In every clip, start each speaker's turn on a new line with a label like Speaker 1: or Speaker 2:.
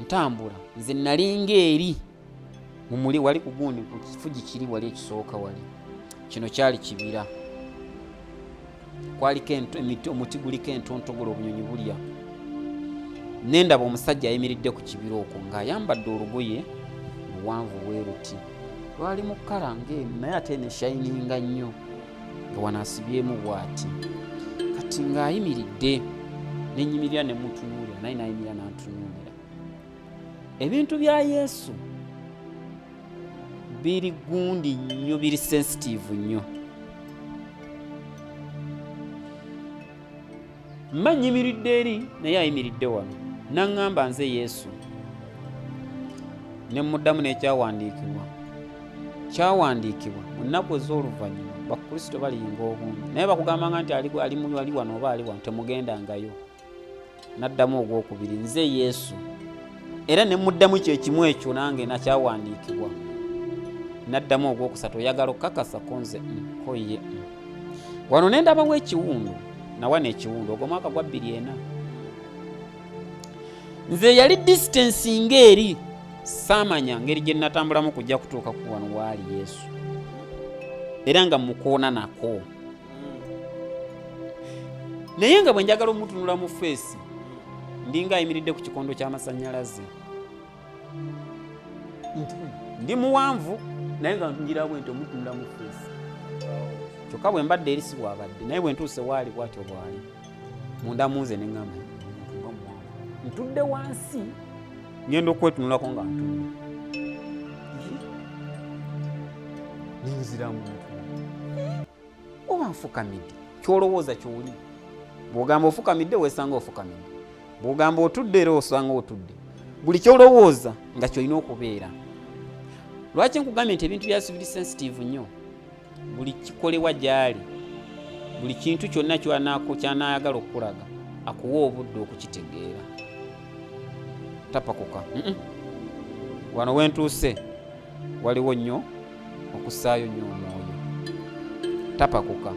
Speaker 1: ntambula nze nalinga eri mumuli wali kugundi ku kifugi kiri wali ekisooka wali kino kyali kibira kwaliko omuti guliko entontogolo obunyonyi bulya nendaba omusajja ayimiridde ku kibira okwo ng'ayambadde olugoye luwanvu bweruti lwali mu kkala ng'emu naye ate ne shayininga nnyo nga wanaasibyemu bw'ati kati ng'ayimiridde nenyimirira ne mutunuulira naye nayimirira n'antunuulira. Ebintu bya Yesu biri gundi nnyo, biri sensitive nnyo. Mba nyimiridde eri naye ayimiridde wano naŋŋamba nze Yesu ne muddamu n'ekyawandiikibwa mu nnaku ez'oluvannyuma bakristo baliyinga obungi naye bakugambanga nti ali wano oba ali wano temugendangayo. Naddamu ogwokubiri nze Yesu era ne muddamu kyekimu ekyo nange nakyawandiikibwa. Naddamu ogwokusatu oyagala okukakasa ko nze koye wano nendabawo ekiwundu nawana ekiwundu ogwo mwaka gwa 2004 nze yali distance ng'eri saamanya ngeri gye natambulamu kujja kutuuka ku wano waali Yesu era nga mukoona nako naye nga bwe njagala omutunula mu feesi ndinga ayimiridde ku kikondo ky'amasannyalaze ndi muwanvu naye nga njira bwenti omutunula mu feesi kyokka bwe mbadde eri si bwabadde naye bwe ntuuse waali bwatyo bwali munda munze ne ŋŋamba ntudde wansi ngenda okwetunulako nga ntudde ninziramu oba nfukamidde kyolowooza kyoli bw'ogamba ofukamidde weesanga ofukamidde bw'ogamba otudde era osanga otudde buli kyolowooza nga kyolina okubeera. Lwaki nkugambye nti ebintu bya biri sensitive nnyo? Buli kikolebwa gyali buli kintu kyonna kyanaayagala okukulaga akuwa obudde okukitegeera. Tapakuka wano wentuuse waliwo nnyo okussaayo nnyo omwoyo. Tapakuka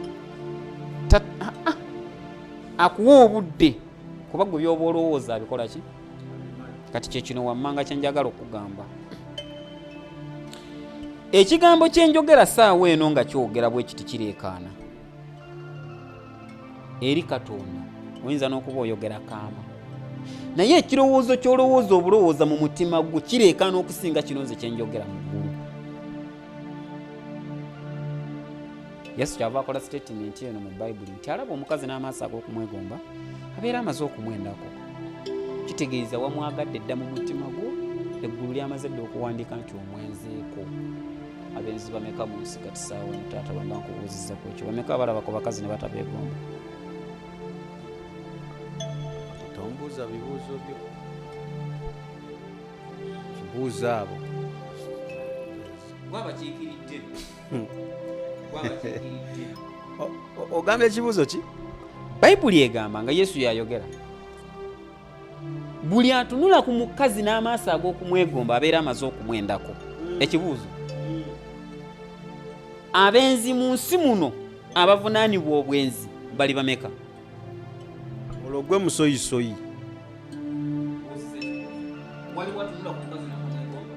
Speaker 1: akuwa obudde kuba gwe byoba olowooza abikola ki? Kati kyekino wammanga kyenjagala okugamba. Ekigambo kyenjogera saawa eno nga kyogera bwe kiti kireekaana eri Katonda oyinza n'okuba oyogera kaama naye ekirowoozo ky'olowooza obulowooza mu mutima gwo kireekaana okusinga kino nze kyenjogera mu ggulu. Yesu kyava akola statement eno mu Bayibuli nti alaba omukazi n'amaaso ag'okumwegomba abeera amaze okumwendako. Kitegeeza wamwagadde dda mu mutima gwo eggulu lyamaze dda okuwandiika nti omwenzeeko. Abenzi bameka mu nsi kati saawa eno taata bamba nkubuuziza ku ekyo bameka abalaba ku bakazi ne batabeegomba?
Speaker 2: Tombuuza bibuuzo byo kibuuza abo
Speaker 1: wabakiikiridde
Speaker 2: ogambye ekibuuzo ki?
Speaker 1: Bayibuli egamba nga Yesu yayogera buli atunula ku mukazi n'amaaso ag'okumwegomba abeera amaze okumwendako. Ekibuuzo abenzi mu nsi muno abavunaanibwa obwenzi bali bameka?
Speaker 2: Olwo gwe musoyisoyi.
Speaker 1: Wali watunula ku mukazi n'amwegomba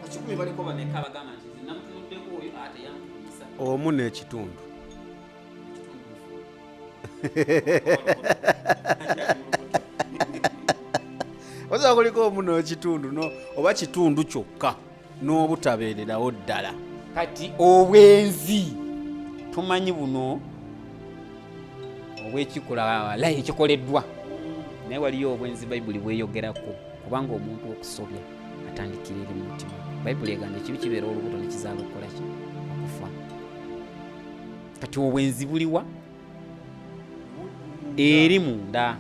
Speaker 1: ku kikumi baliko bameka abagamba nti nze namutunuddeko oyo ate yankubisa?
Speaker 2: Omu n'ekitundu. Oza kuliko omu n'ekitundu oba kitundu kyokka n'obutabeererawo ddala.
Speaker 1: Kati obwenzi tumanyi buno obwekikola layi ekikoleddwa naye waliyo obwenzi Bayibuli bweyogerako kubanga omuntu okusobya atandikira eri mu mutima. Bayibuli egamba ekibi kibeera olubuto ne kizaala okukola ki? Okufa. Kati obwenzi buliwa? Eri munda.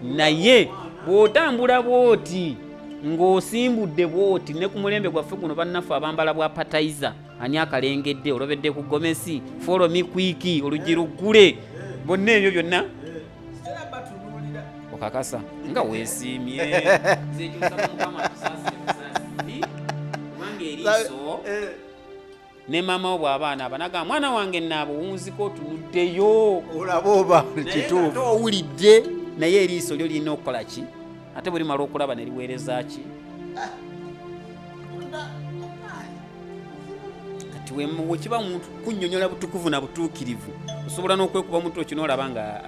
Speaker 1: Naye bw'otambula bw'oti ng'osimbudde bw'oti ne ku mulembe gwaffe guno bannaffe abambala bwa patayiza ani akalengedde olobedde ku gomesi follow me quick oluggi luggule bonna ebyo byonna okakasa nga weesiimye zekyusa mukama tusaasire kubanga eriiso ne mama bw'abaana abanaga mwana wange nnaabo wunziko otunuddeyo
Speaker 2: olaba oba kituufu
Speaker 1: owulidde naye eriiso lyo lirina okukola ki? ate bwe limala okulaba ne liweereza ki kati wekiba muntu kunnyonnyola butukuvu na butuukirivu osobola n'okwekuba muntu okino olaba nga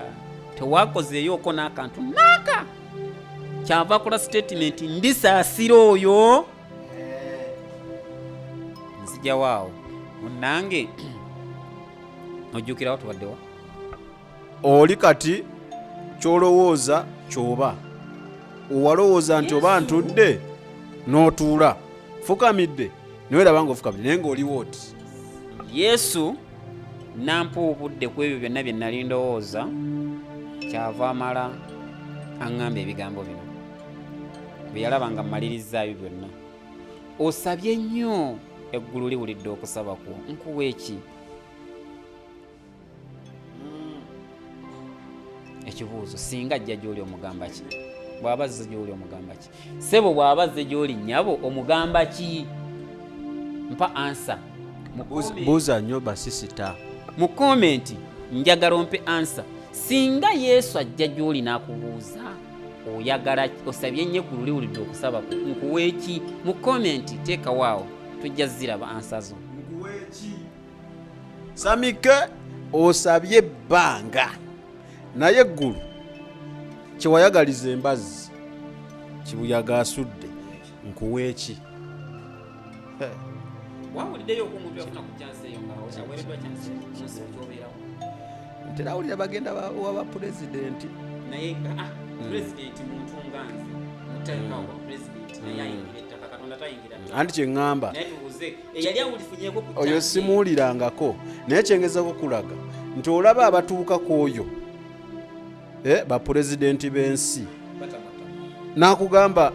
Speaker 1: tewakozeeyoko n'akantu naaka kyava akola statement ndisaasira oyo nzijawaawo munnange ojjukirawo tubaddewa
Speaker 2: oli kati kyolowooza kyoba owalowooza nti oba ntudde n'otuula fukamidde niweraba nga ofukamidde naye ng'oliwo oti
Speaker 1: yesu nampa obudde ku ebyo byonna bye nali ndowooza kyava amala aŋŋamba ebigambo bino bwe yalaba nga mmalirizzaayo byonna osabye nnyo eggulu liwulidde okusaba kwo nkuwa eki ekibuuzo singa ajja gy'oli omugamba ki bw'aba azze gy'oli omugamba ki ssebo bw'aba azze gy'oli nnyabo omugamba ki mpa ansa
Speaker 2: buuza nnyo basisita
Speaker 1: mu komenti njagala ompe ansa singa yesu ajja gy'oli n'akubuuza oyagala osabye nnyo eggulu liwulidde okusaba kwo nkuwa eki mu komenti teekawaawo tujja ziraba ansa zo
Speaker 2: nkuwa eki samike osabye ebbanga naye eggulu kyewayagaliza embazzi kibuyaga asudde nkuwa eki
Speaker 1: wawuliddeyo okungutu yafuna ku kyansi eyo ngaawereddwa kyansi kyobeerawo
Speaker 2: ntera awulira bagenda waba pulezidenti
Speaker 1: naye pulezidenti muntu nga nze mutalikawo wa pulezidenti naye ayingira ettaka katonda tayingira
Speaker 2: anti kyeŋŋamba
Speaker 1: naye tubuuze eyali awulifunyeko ku
Speaker 2: oyo simuwulirangako naye kyengezako kulaga nti olaba abatuuka ku oyo bapulezidenti b'ensi n'akugamba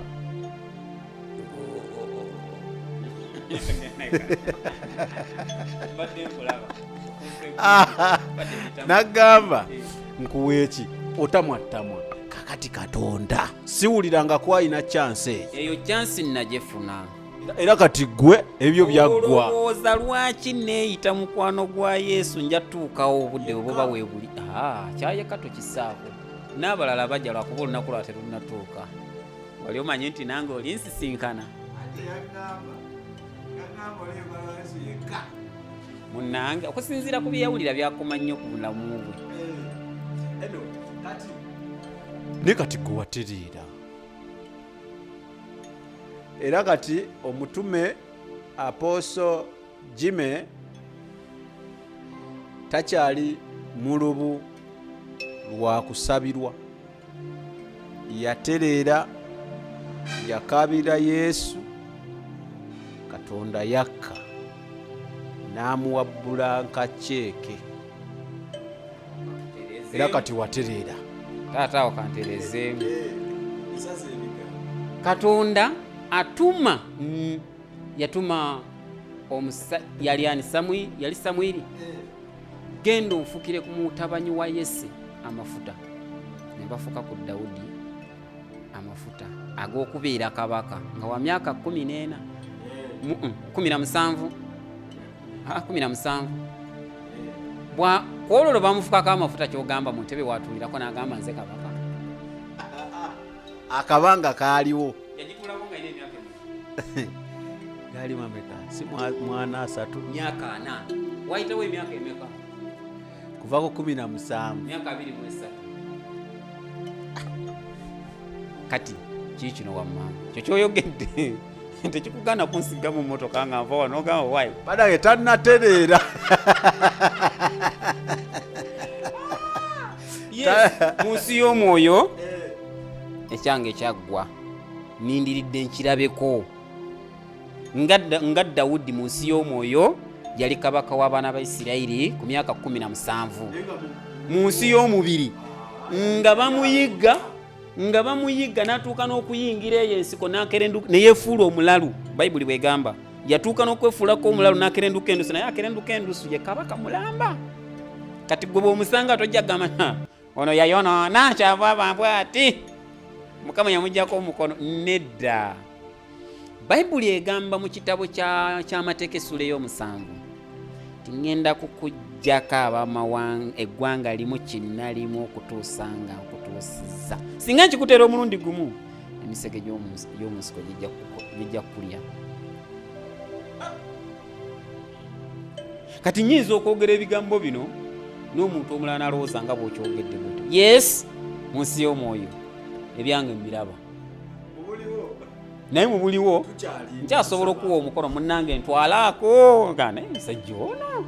Speaker 2: n'agamba nkuwa eki otamwattamwa kakati katonda siwulirangako ayina kyansi
Speaker 1: eyo kyansi nagefuna
Speaker 2: era kati ggwe ebyo byaggwa
Speaker 1: olowooza lwaki neeyita mukwano gwa yesu njatuukawo obudde obuba weebuli kyayeka tokisaako n'abalala bajja lwakuba olunaku lwa terunatuuka wali omanyi nti nange oli nsisinkana munnange okusinziira ku byeyawulira byakoma nnyo ku bulamu bwe
Speaker 2: ne kati gwe wateriira era kati omutume aposo Jimmy takyali mulubu lwa kusabirwa yatereera yakabira Yesu katonda yakka n'amuwabbula nka ceeke era kati watereera
Speaker 1: taataawo kantereezeemu katonda atuma yatuma yali Samwiri genda onfukire ku mutabanyi wa Yese amafuta ne bafuka ku Dawudi amafuta ag'okubeera kabaka nga wa myaka 14 17 kwololo bamufukako amafuta kyogamba mu ntebe watuulirako n'agamba nze kabaka
Speaker 2: akabanga kaaliwo
Speaker 1: yagitulako nga ina emyaka
Speaker 2: gaali mameka si mwana 3
Speaker 1: myaka 4 wayitawo emyaka emeka
Speaker 2: kuvako 17
Speaker 1: myaka 23 kati kiki kino wammanga kyo kyoyogedde tekikugana kunsiga mu mmotoka nga nva wano ogamba wayi
Speaker 2: badage tannatereera
Speaker 1: mu nsi y'omwoyo ekyange ekyaggwa nindiridde nkirabeko nga Dawudi mu nsi y'omwoyo yali kabaka w'abaana ba Isirayiri ku myaka 17 mu nsi y'omubiri nga bamuyigga n'atuuka n'okuyingira eyo ensiko neyeefuula omulalu bayibuli bwegamba yatuuka n'okwefuulako omulalu n'akerenduka endusu naye akerenduka endusu ye kabaka mulamba kati gwe bw'omusanga tojja gamba ono yayonoona kyava bambwati mukama yamuggyako omukono nedda bayibuli egamba mu kitabo ky'amateeka essula ey'omusanvu tingenda kukuggyako abamawanga eggwanga limu kinna limu okutuusa nga nkutuusizza singa nkikuteera omulundi gumu emisege gy'omunsiko gijja kulya. Kati nyinza okwogera ebigambo bino n'omuntu omulala n'alowooza nga bw'okyogedde bwetyo. Yes, mu nsi y'omwoyo ebyange mbiraba, naye mu buliwo nkyasobola okuwa omukono munnange ntwalaako naye musajja ono.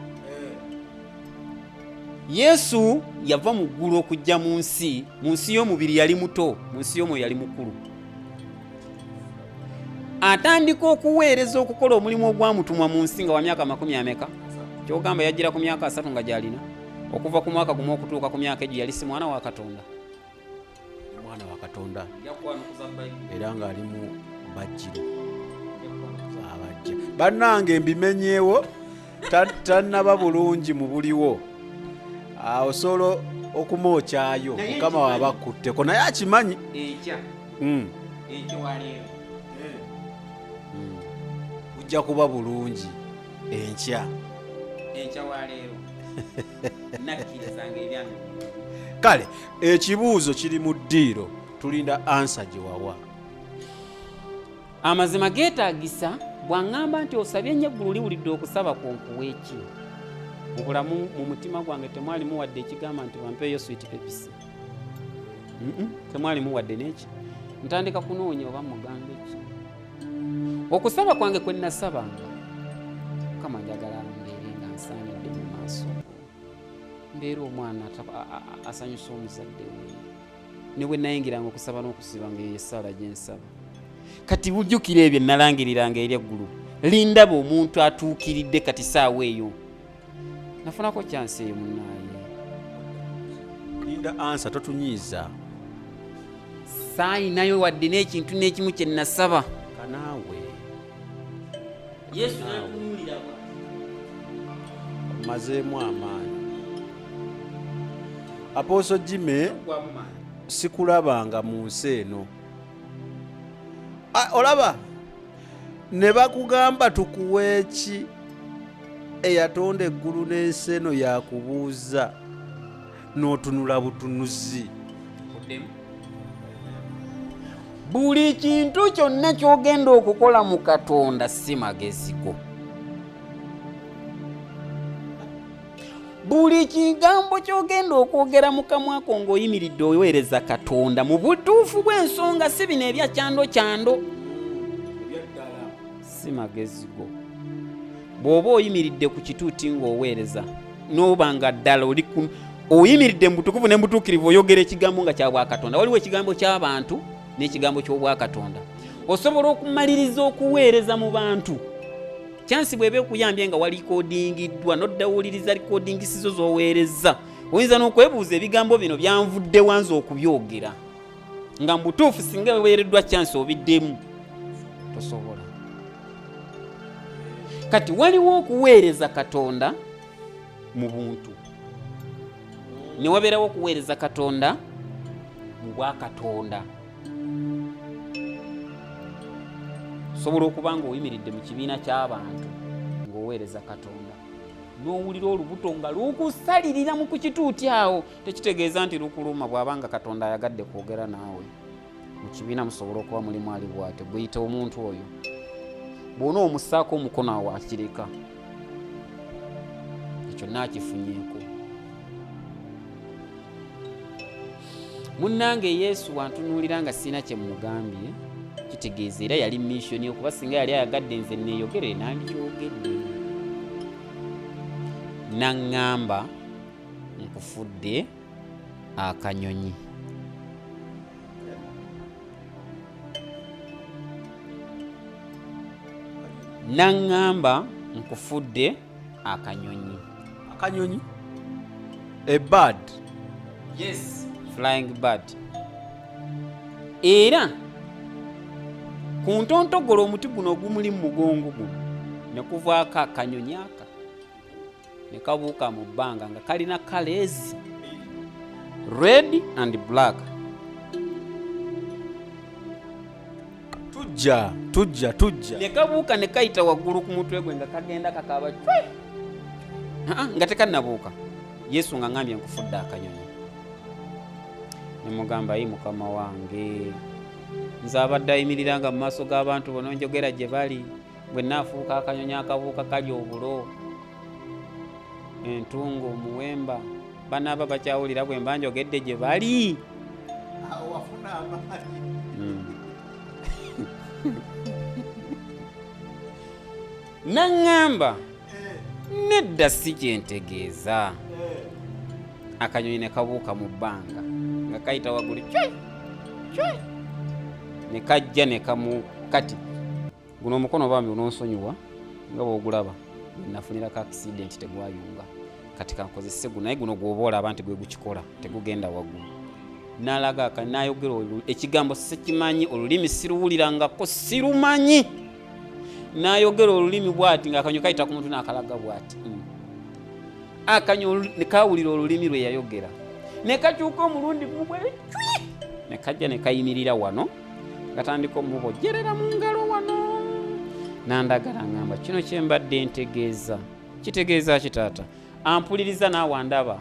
Speaker 1: Yesu yava mu ggulu okujja mu nsi y'omubiri yali muto, mu nsi y'omwoyo yali mukulu. Atandika okuweereza okukola omulimu ogwamutumwa mu nsi nga wa myaka 40. Kyogamba yajjira ku myaka 3 nga gy'alina. Okuva ku mwaka gumu okutuuka ku myaka egyo yali si mwana wa Katonda.
Speaker 2: Mwana wa Katonda era ng'ali mu bajjiro abajja. Bannange mbimenyeewo tannaba bulungi mu buliwo. Osobola okumwokyayo Mukama wabakutteko naye akimanyi.
Speaker 1: Ekyo waleero
Speaker 2: ujja kuba bulungi enkya
Speaker 1: waleero nakkirizanga ebyange.
Speaker 2: Kale ekibuuzo kiri mu ddiiro, tulinda ansa gye wawa.
Speaker 1: Amazima geetaagisa bw'aŋŋamba nti osabye ennyo eggulu liwulidde okusaba kwo eki. Mu bulamu mu mutima gwange temwalimu wadde ekigamba nti bampeeyo sweet pepisi. Temwalimu wadde n'eki. Ntandika kunoonya oba mugambe ki. Okusaba kwange kwe nasabanga, Mukama njagala mbeere nga nsaanidde mu maaso, mbeere omwana asanyusa omuzadde we. Ne bwe nayingiranga okusaba n'okusiba ng'eyo essaala gye nsaba. Kati bujjukira ebyo nalangiriranga eri eggulu, lindaba omuntu atuukiridde kati saawa eyo. Nafunako kyansi eyo munnaaye.
Speaker 2: Linda ansa totunyiiza.
Speaker 1: Saayinayo wadde n'ekintu n'ekimu kye nasaba.
Speaker 2: Kanaawe
Speaker 1: Yesu n'atunuulira
Speaker 2: mazeemu amaanyi. Apostle Jimmy sikulabanga mu nsi eno. Olaba ne bakugamba tukuwe eki eyatonda eggulu n'ensi eno yakubuuza n'otunula butunuzi.
Speaker 1: Buli kintu kyonna ky'ogenda okukola mu Katonda si magezi go. Buli kigambo ky'ogenda okwogera mu kamwa ko ng'oyimiridde oweereza Katonda mu butuufu bw'ensonga si bino ebya kyando si magezi go. Bw'oba oyimiridde ku kituuti ng'oweereza n'oba nga ddala oyimiridde mu butukuvu ne mu butuukirivu oyogera ekigambo nga kya Bwakatonda. Waliwo ekigambo ky'abantu n'ekigambo ky'Obwakatonda. Osobola okumaliriza okuweereza mu bantu. Kyansi bw'eba ekuyambye nga walikoodingiddwa n'oddawuliriza likoodingisizo z'oweereza, oyinza n'okwebuuza ebigambo bino byanvudde wanze okubyogera. Nga mu butuufu singa weereddwa kyansi obiddemu. Tosobola. Kati waliwo okuweereza Katonda mu buntu. Ne wabeerawo okuweereza Katonda mu Bwakatonda. Osobola okuba ng'oyimiridde mu kibiina ky'abantu ng'oweereza Katonda, n'owulira olubuto nga lukusalirira mu kukituuti awo. Tekitegeeza nti lukuluma bw'abanga Katonda ayagadde kwogera naawe. Mu kibiina musobola okuba mulimu ali bw'ate, bw'eyita omuntu oyo. Bw'ona omussaako omukono awo akireka. Ekyo naakifunyeeko. Munnange Yesu wantunuulira nga sina kye mugambye, kitegeeza era yali missoni okuba singa yali ayagadde nze neeyogere nandikyogedde. Naŋŋamba nkufudde akanyonyi. Naŋŋamba nkufudde akanyonyi.
Speaker 2: Akanyonyi? A bird?
Speaker 1: Yes, flying bird. Era ku ntontogolo omuti guno ogumuli mu mugongo guno ne kuvaako akanyonyi aka ne kabuuka mu bbanga nga kalina colors red and black.
Speaker 2: Tujja.
Speaker 1: Ne kabuuka ne kayita waggulu ku mutwe gwe nga kagenda kakaba cwe. Nga tekannabuuka. Yesu nga ngambye nkufudde akanyonyi. Ne mugamba yi Mukama wange nze abadde ayimiriranga mu maaso g'abantu bono njogera gye bali bwe naafuuka akanyonyi akabuuka kali obulo entungo omuwemba banaaba bakyawulira bwe mba njogedde gye bali naŋŋamba nedda si kyentegeeza. Akanyonyi ne kabuuka mu bbanga nga kayita waggulu cwe ne kajja ne kamu kati guno omukono bambi ononsonyiwa nga bw'ogulaba nafunirako accident tegwayunga kati kankozese guno naye guno gw'oba olaba nti gwe gukikola tegugenda waggulu. N'alaga n'ayogera ekigambo sikimanyi, olulimi siruwulirangako sirumanyi. N'ayogera olulimi bw'ati ng'akanyonyi kayita ku muntu n'akalaga bw'ati. Akanyonyi ne kawulira olulimi lwe yayogera ne kakyuka omulundi gumwe ne kajja ne kayimirira wano gatandika omubojjerera mu ngalo wano. Nandagala ngamba kino kye mbadde ntegeeza kitegeeza ki taata? Ampuliriza naawe andaba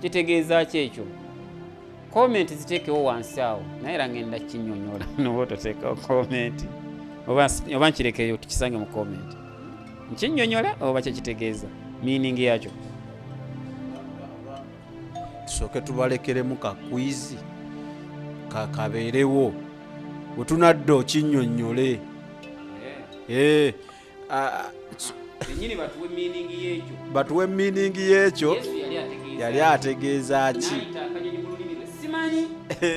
Speaker 1: kitegeeza ki ekyo? Komenti ziteekewo wansi awo naye era ngenda kinnyonnyola noba ototeekawo komenti oba nkirekeyo tukisange mu komenti nkinnyonnyola oba kyekitegeeza miiningi yakyo.
Speaker 2: Tusooke tubalekeremu kakwizi kakabeerewo bwe tunadda okinnyonnyole. Batuwe miiningi y'ekyo yali ategeeza ki?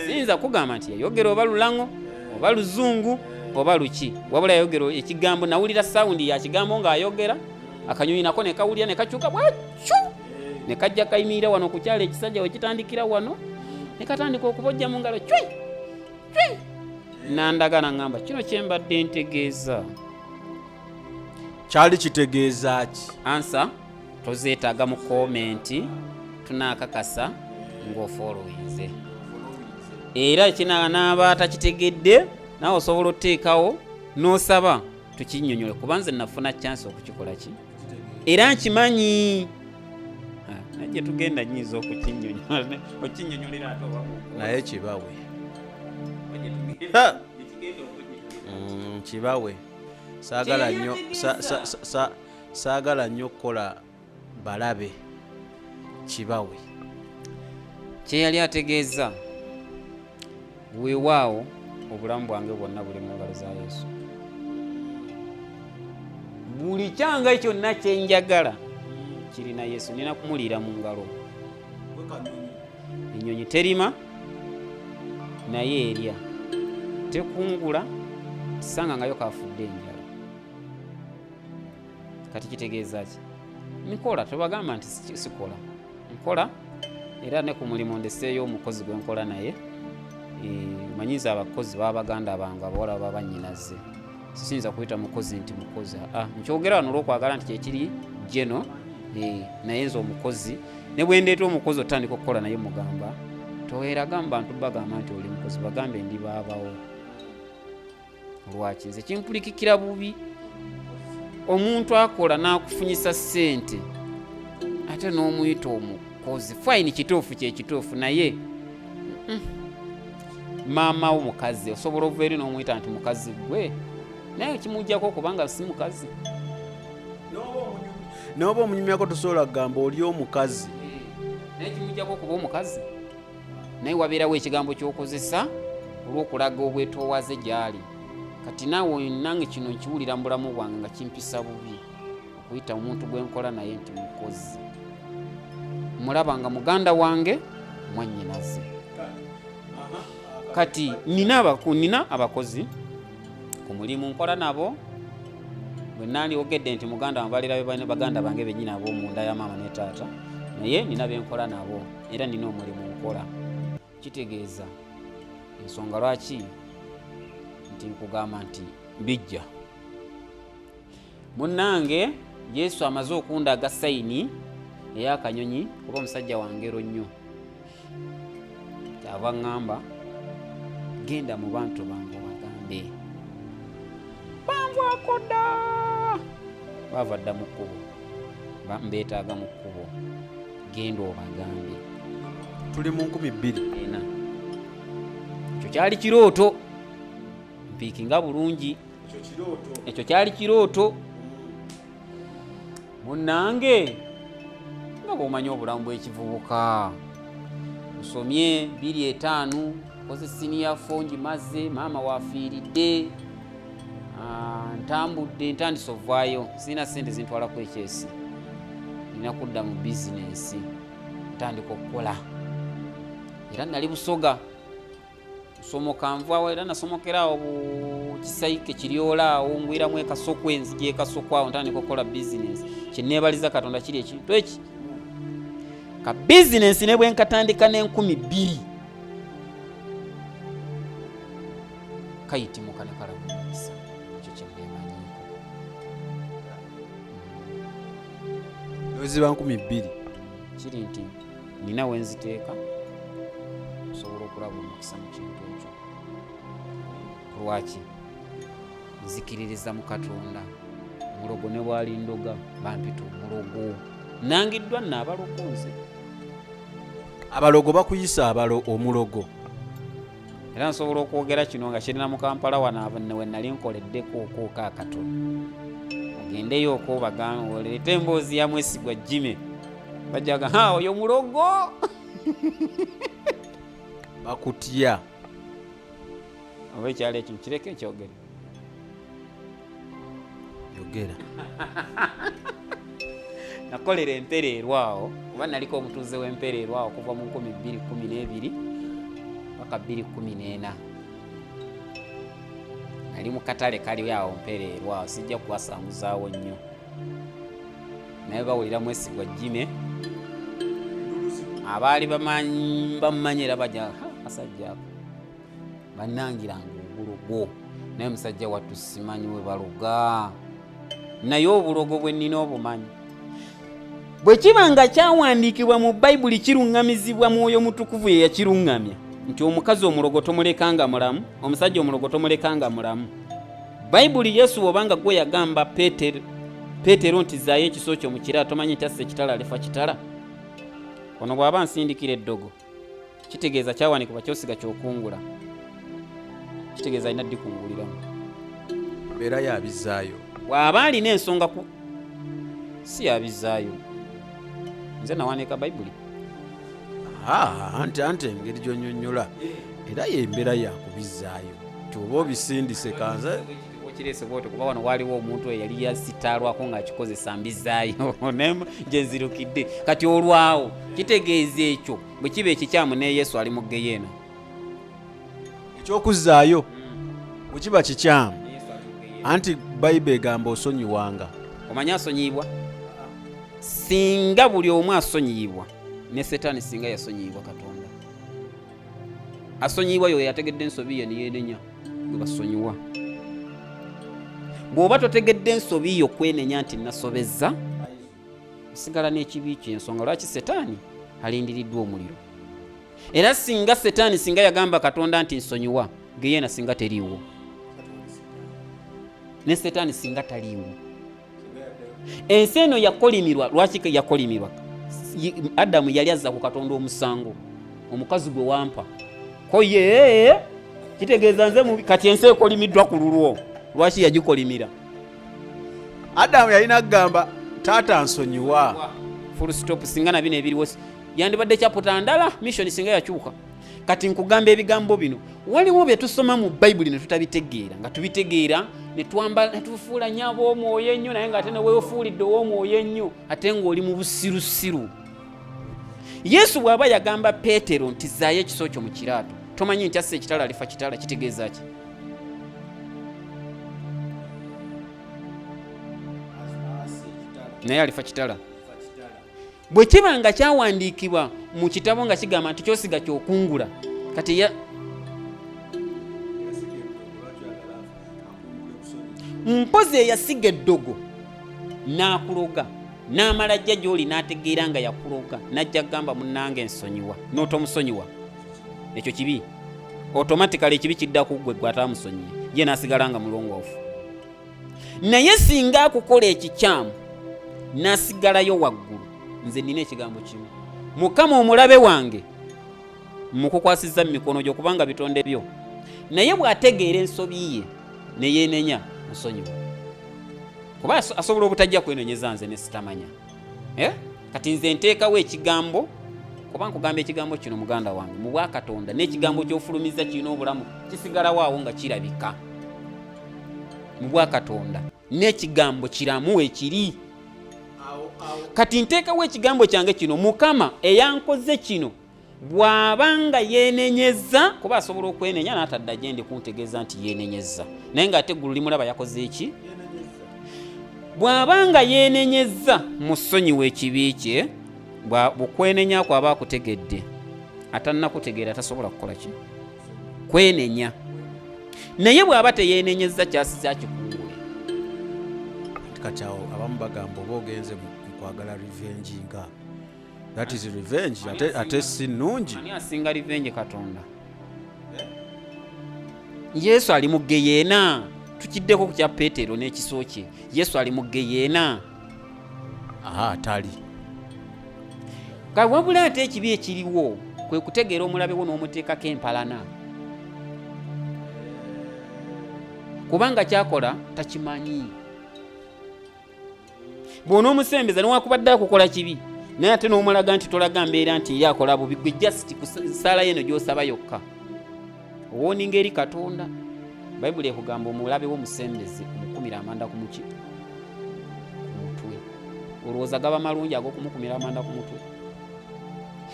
Speaker 1: Siyinza kugamba nti yayogera oba Lulango oba Luzungu oba luki, wabula yayogera ekigambo. Nawulira sawundi ya kigambo ng'ayogera, akanyonyi nako ne kawulira ne kakyuka bwakyo ne kajja kayimirira wano ku kyalo ekisajja we kitandikira wano ne katandika okubojja mu ngalo cwi. Nandagana ngamba kino kye mbadde ntegeeza.
Speaker 2: Kyali kitegeeza ki?
Speaker 1: Ansa tozeetaaga mu komenti, tunaakakasa ng'ofoolowinze. Era kinaaba atakitegedde naawe osobola oteekawo n'osaba tukinnyonnyole kuba nze nafuna chance okukikola ki era nkimanyi. Najje tugenda nyiza okukinnyonnyola okinnyonnyolera ate oba
Speaker 2: naye kibawe kibawe. Saagala nnyo kukola balabe kibawe.
Speaker 1: Kye yali ategeeza weewaawo obulamu bwange bwonna buli mu ngalo za Yesu. Buli kyanga kyonna kye njagala kirina Yesu, nina kumuliira mu ngalo. Ennyonyi terima naye erya, tekungula kisanga ngayo kafudde enjala. Kati kitegeeza ki? Nkola, tebagamba nti sikola, nkola era ne ku mulimu ndeseeyo omukozi gwe nkola naye. Manyiza abakozi b'abaganda bange abawala babannyinaze, siyinza kuyita mukozi nti mukozi. Nkyogera wano olw'okwagala nti kyekiri jeno, naye nze omukozi ne bwe ndeeta omukozi otandika okukola naye mugamba toweeraga mu bantu bagamba nti oli mukozi, bagambe ndi baabawo. Lwaki nze kimpulikikira bubi omuntu akola n'akufunyisa ssente ate n'omuyita omukozi. Fine, kituufu kye kituufu, naye maama wo mukazi osobola okuva eri n'omuyita nti mukazi gwe, naye kimujjako kubanga si mukazi.
Speaker 2: N'oba omunyumyako tosobola kugamba oli omukazi,
Speaker 1: naye kimujjako okuba omukazi. Naye wabeerawo ekigambo ky'okozesa olw'okulaga obwetoowaze gy'ali. Kati naawe nange kino nkiwulira mu bulamu bwange nga kimpisa bubi okuyita omuntu gwe nkola naye nti mukozi. Mulaba nga muganda wange mwannyinaze. Kati nina abakozi ku mulimu nkola nabo. Bwe naali ogedde nti muganda wambalira be baganda bange bennyini ab'omunda ya maama ne taata, naye nina be nkola nabo era nina omulimu nkola. Kitegeeza ensonga lwaki nti nkugamba nti bijja. Munnange Yesu amaze okundaga sayini ey'akanyonyi kuba omusajja wangero nnyo. Kyava ŋŋamba genda mu bantu bange wagambe banvaako dda, baava dda mu kkubo, mbeetaaga mu kkubo, genda obagambe.
Speaker 2: Tuli mu 2024.
Speaker 1: Ekyo kyali kirooto mpiikinga bulungi. Ekyo kyali kirooto. Munnange nga bw'omanyi obulamu bw'ekivubuka. Nsomye 2:5 koze senior 4 ngimaze, maama waafiiridde. Ntambudde ntandise ovaayo, sirina ssente zintwalako ekyesi, nina kudda mu bizinensi ntandika okukola. Era nali Busoga, nsomoka nvaawo, era nasomokerawo Kisaike Kiryolaawo, ngwiramu ekasokwe, nzija ekasokwe awo ntandika okukola bizinensi. Kyenneebaliza Katonda kiri ekintu eki. Ka bizinensi ne bwe nkatandika n'20,000 kayitimuka ne kalabumisa. Ekyo kyenneemanyiiko.
Speaker 2: Oziba 2,000
Speaker 1: kiri nti nina we nziteeka nsobola okulaba omukisa mu kintu ekyo. Lwaki? Nzikiririza mu Katonda. Mulogo ne bwali ndoga bampita omulogo. Nangiddwa nno abalogo nze.
Speaker 2: Abalogo bakuyisa omulogo.
Speaker 1: Era nsobola okwogera kino nga kirina mu Kampala wano we nali nkoleddeko okwoka akatono. Ogendeyo okwo bagamba oleeta emboozi ya Mwesigwa Jimmy. Bajaga oyo mulogo.
Speaker 2: Bakutya.
Speaker 1: Oba ekyalo ekyo kireke ekyogere.
Speaker 2: Yogera.
Speaker 1: Nakolera empereerwa awo, kuba naliko omutuuze w'empereerwa awo kuva mu 2012 paka 2014. Nali mu katale kali awo mpereerwa awo, sijja kuwasanguzaawo nnyo. Naye bawulira Mwesigwa Jimmy, abaali bamumanyi era bajja asajja ako bannangiranga obulogo, naye musajja wattu simanyi we baloga, naye obulogo bwe nnina obumanyi. Bwe kiba nga kyawandiikibwa mu Bayibuli kiruŋŋamizibwa Mwoyo Mutukuvu ye yakiruŋŋamya nti omukazi omulogo tomulekanga mulamu, omusajja omulogo tomulekanga mulamu. Bayibuli Yesu bw'obanga gwe yagamba Peetero nti zaayo ekiso kyo mu kira, tomanyi nti asse ekitala alefa kitala. Ono bw'aba nsindikira eddogo kitegeeza kyawandiikibwa kyosiga kyokungula, kitegeeza alina ddi kunguliramu.
Speaker 2: Mbeera yabizaayo.
Speaker 1: Bw'aba alina ensonga si yabizaayo. Nze nawandiika Bayibuli.
Speaker 2: Anti engeri gy'onnyonnyola era yembeera yakubizaayo nti oba obisindise kanze
Speaker 1: kirese bwotyo, kuba wano waaliwo omuntu eyali yasitaalwako ng'akikozesa mbizaayo gye nzirukidde. Kati olwawo kitegeeza ekyo bwe kiba ekikyamu ne Yesu ali mu Geyeena.
Speaker 2: Ekyokuzaayo bwe kiba kikyamu, anti Bayibuli egamba osonyiwanga.
Speaker 1: Omanyi asonyiibwa? Singa buli omu asonyiibwa, ne Setaani singa yasonyiibwa Katonda. Asonyiibwa yoyo yategedde ensobi ye niyeenenya gwe basonyiwa. Bw'oba totegedde ensobi yo kwenenya nti nasobezza, osigala n'ekibi ky'ensonga lwaki Setaani alindiriddwa omuliro. Era singa Setaani singa yagamba Katonda nti nsonyiwa, Geyeena singa teriiwo, ne Setaani singa taliiwo. Ensi eno yakolimirwa. Lwaki yakolimirwa? Adamu yali azza ku Katonda omusango, omukazi gwe wampa koye, kitegeeza nze kati ensi ekolimiddwa ku lulwo. Lwaki yagikolimira?
Speaker 2: Adamu yalina kugamba taata nsonyiwa.
Speaker 1: Full stop. Singa na bino ebiriwo yandibadde kyapota ndala, mission singa yakyuka. Kati nkugamba ebigambo bino waliwo bye tusoma mu Bayibuli ne tutabitegeera, nga tubitegeera ne tufuula nnyabo omwoyo ennyo, naye ng'ate ne weefuulidde ow'omwoyo ennyo ate ng'oli mu busirusiru. Yesu bw'aba yagamba Peetero nti zaayo ekiso kyo mu kiraato, tomanyi nti asse ekitala alifa kitala, kitegeeza ki? Naye alifa kitala. Bwe kiba nga kyawandiikibwa mu kitabo nga kigamba nti kyosiga kyokungula, kati mpozi eyasiga eddogo n'akuloga n'amala ajja gy'oli n'ategeera nga yakuloga, n'ajja kugamba munnange nsonyiwa, n'otomusonyiwa, ekyo kibi. Automatically ekibi kidda ku ggwe gw'ataamusonyiye, ye n'asigala nga mulongoofu. Naye singa akukola ekikyamu n'asigalayo waggulu, nze nina ekigambo kimu: Mukama omulabe wange mukukwasizza mu mikono gyo, kubanga bitonde byo naye bw'ategeera ensobi ye ne yeenenya musonyiwa, kuba asobola obutajja kwenonyeza nze ne sitamanya. Kati nze nteekawo ekigambo, kuba nkugamba ekigambo kino muganda wange mu bwakatonda n'ekigambo ky'ofulumiza kirina obulamu kisigalawo awo nga kirabika mu bwakatonda, n'ekigambo kiramu ekiri. Kati nteekawo ekigambo kyange kino, Mukama eyankoze kino bw'abanga yeenenyeza, kuba asobola okwenenya n'atadda gye ndi kuntegeeza nti yeenenyeza, naye ng'ate eggulu limulaba yakoze eki? Bw'abanga yeenenyeza musonyiwa ekibi kye, bukwenenya kwaba akutegedde, atannakutegeera tasobola kukola ki? Kwenenya. Naye bw'aba teyeenenyeza kyasiza akikungule.
Speaker 2: Kati awo abamu bagamba oba ogenze mu kwagala revenge nga that is revenge, ate si nnungi.
Speaker 1: Ani asinga revenge Katonda? Yesu ali mu geyeena. Tukiddeko ku kya Peetero n'ekiso kye. Yesu ali mu geyeena.
Speaker 2: Atali.
Speaker 1: Wabula ate ekibi ekiriwo kwe kutegeera omulabe wo n'omuteekako empalana, kubanga kyakola takimanyi. Bw'onoomusembeza newakubadde akukola kibi, naye ate n'omulaga nti tolaga mbeera nti eri akola bubi, gwe just kusaala yeno gy'osaba yokka. Owooninga eri Katonda. Bayibuli ekugamba omulabe w'omusembeze omukumira amanda ku mutwe. Olowooza gaba malungi ag'okumukumira amanda ku mutwe?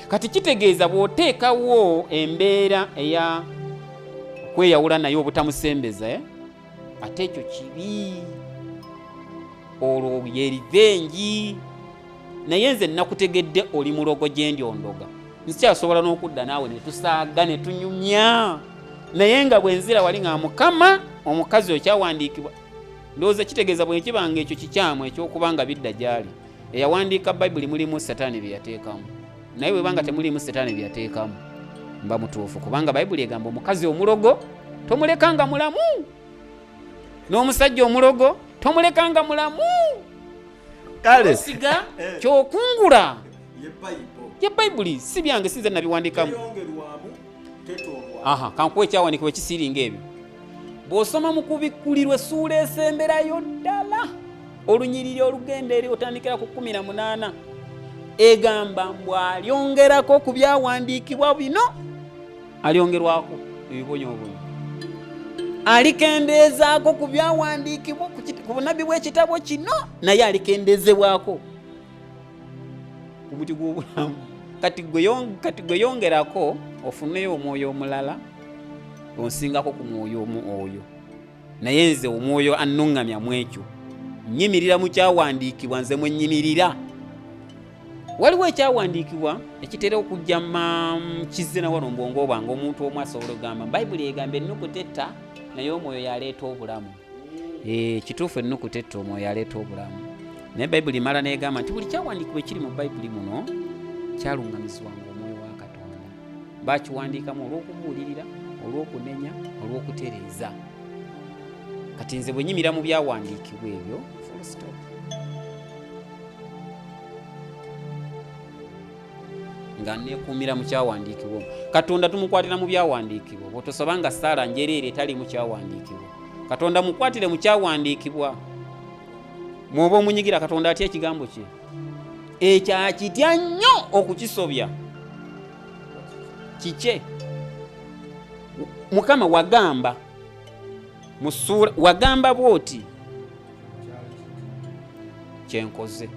Speaker 1: Kati kitegeeza bw'oteekawo embeera eya kweyawula naye obutamusembeza, ate ekyo kibi. Olwo ye revenge. Naye nze nakutegedde oli mulogo gye ndyondoga, nsikyasobola n'okudda naawe ne tusaaga ne tunyumya. Naye nga bwenzira wali nga Mukama omukazi okyawandiikibwa, ndowooza kitegeeza bwe kibanga ekyo kikyamu ekyokubanga bidda gyali. Eyawandiika Bayibuli mulimu Setaani bye yateekamu, naye bwe banga temulimu Setaani bye yateekamu mba mutuufu, kubanga Bayibuli egamba omukazi omulogo tomulekanga mulamu, n'omusajja omulogo tomulekanga mulamu.
Speaker 2: Kale
Speaker 1: siga kyokungula ye Bayibuli si byange, sinze nabiwandikamu. Kankuwa ekyawandiikibwa ekisiringa ebyo. Bw'osoma mu kubikkulirwa essuula esemberayo ddala, olunyiriri olugenda eri otandikira ku 18, egamba mbu alyongerako ku byawandiikibwa bino, alyongerwako ebibonyoobonyo, alikendeezaako ku byawandiikibwa ku bunabbi bw'ekitabo kino, naye alikendeezebwako ku muti gw'obulamu. Kati gwe yongerako ofuneyo omwoyo omulala onsingako ku mwoyo oyo. Naye nze omwoyo annuŋŋamya mu ekyo, nnyimirira mu kyawandiikibwa, nze mwe nnyimirira. Waliwo ekyawandiikibwa ekitera okujja kize na wano mbwongo bwange, omuntu omu asobola okugamba Bayibuli egamba ennukuta etta naye omwoyo yaleeta obulamu. Kituufu ennukuta etta omwoyo yaleeta obulamu, naye Bayibuli mala negamba nti buli kyawandiikibwa ekiri mu Bayibuli muno kyalungamizibwanga omwoyo wa Katonda. Bakiwandiikamu olw'okubuulirira, olw'okunenya, olw'okutereeza. Kati nze bwe nnyimira mu byawandiikibwa ebyo, full stop. Nga neekuumira mu kyawandiikibwa. Katonda tumukwatira mu byawandiikibwa. Bw'otosaba nga Saala njereere etali mu kyawandiikibwa. Katonda mukwatire mu kyawandiikibwa. Mwoba omunyigira Katonda atya ekigambo kye. Ekyakitya nnyo okukisobya. Kikye. Mukama wagamba mu ssuula, wagamba bw'oti kyenkoze.